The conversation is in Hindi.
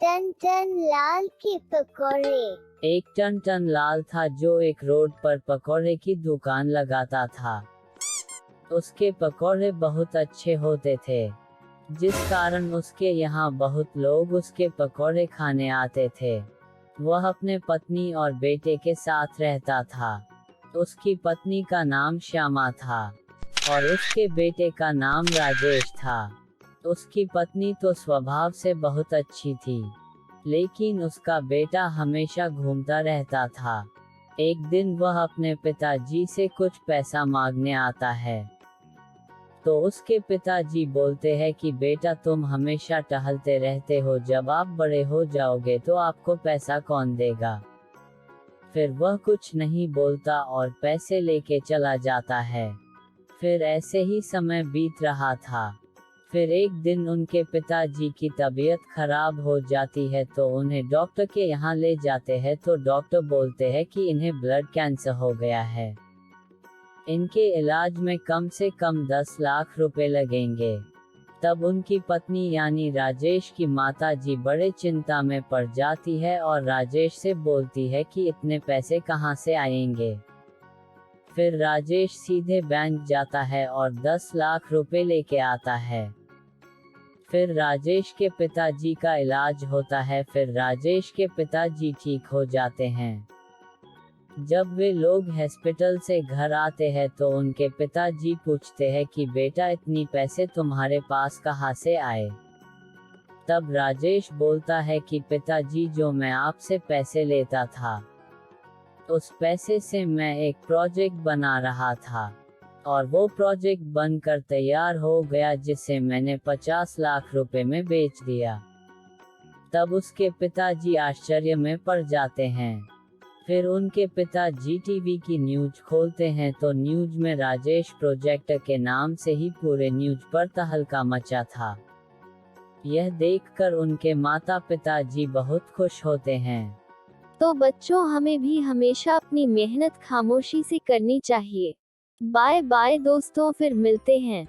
टन टन लाल के पकौड़े। एक टन टन लाल था जो एक रोड पर पकौड़े की दुकान लगाता था। उसके पकौड़े बहुत अच्छे होते थे, जिस कारण उसके यहाँ बहुत लोग उसके पकौड़े खाने आते थे। वह अपने पत्नी और बेटे के साथ रहता था। उसकी पत्नी का नाम श्यामा था और उसके बेटे का नाम राजेश था। उसकी पत्नी तो स्वभाव से बहुत अच्छी थी, लेकिन उसका बेटा हमेशा घूमता रहता था। एक दिन वह अपने पिताजी से कुछ पैसा मांगने आता है, तो उसके पिताजी बोलते हैं कि बेटा तुम हमेशा टहलते रहते हो, जब आप बड़े हो जाओगे तो आपको पैसा कौन देगा। फिर वह कुछ नहीं बोलता और पैसे लेके चला जाता है। फिर ऐसे ही समय बीत रहा था। फिर एक दिन उनके पिताजी की तबीयत खराब हो जाती है, तो उन्हें डॉक्टर के यहाँ ले जाते हैं, तो डॉक्टर बोलते हैं कि इन्हें ब्लड कैंसर हो गया है। इनके इलाज में कम से कम 10 लाख रुपए लगेंगे। तब उनकी पत्नी यानी राजेश की माताजी बड़े चिंता में पड़ जाती है और राजेश से बोलती है कि इतने पैसे कहाँ से आएंगे। फिर राजेश सीधे बैंक जाता है और 10 लाख रुपए लेके आता है। फिर राजेश के पिताजी का इलाज होता है। फिर राजेश के पिताजी ठीक हो जाते हैं। जब वे लोग हॉस्पिटल से घर आते हैं तो उनके पिताजी पूछते हैं कि बेटा इतनी पैसे तुम्हारे पास कहाँ से आए। तब राजेश बोलता है कि पिताजी जो मैं आपसे पैसे लेता था, उस पैसे से मैं एक प्रोजेक्ट बना रहा था और वो प्रोजेक्ट बनकर तैयार हो गया, जिसे मैंने 50 लाख रुपए में बेच दिया। तब उसके पिताजी आश्चर्य में पड़ जाते हैं। फिर उनके पिताजी टीवी की न्यूज खोलते हैं तो न्यूज में राजेश प्रोजेक्ट के नाम से ही पूरे न्यूज पर तहलका मचा था। यह देखकर उनके माता पिताजी बहुत खुश होते हैं। तो बच्चों, हमें भी हमेशा अपनी मेहनत खामोशी से करनी चाहिए। बाय बाय दोस्तों, फिर मिलते हैं।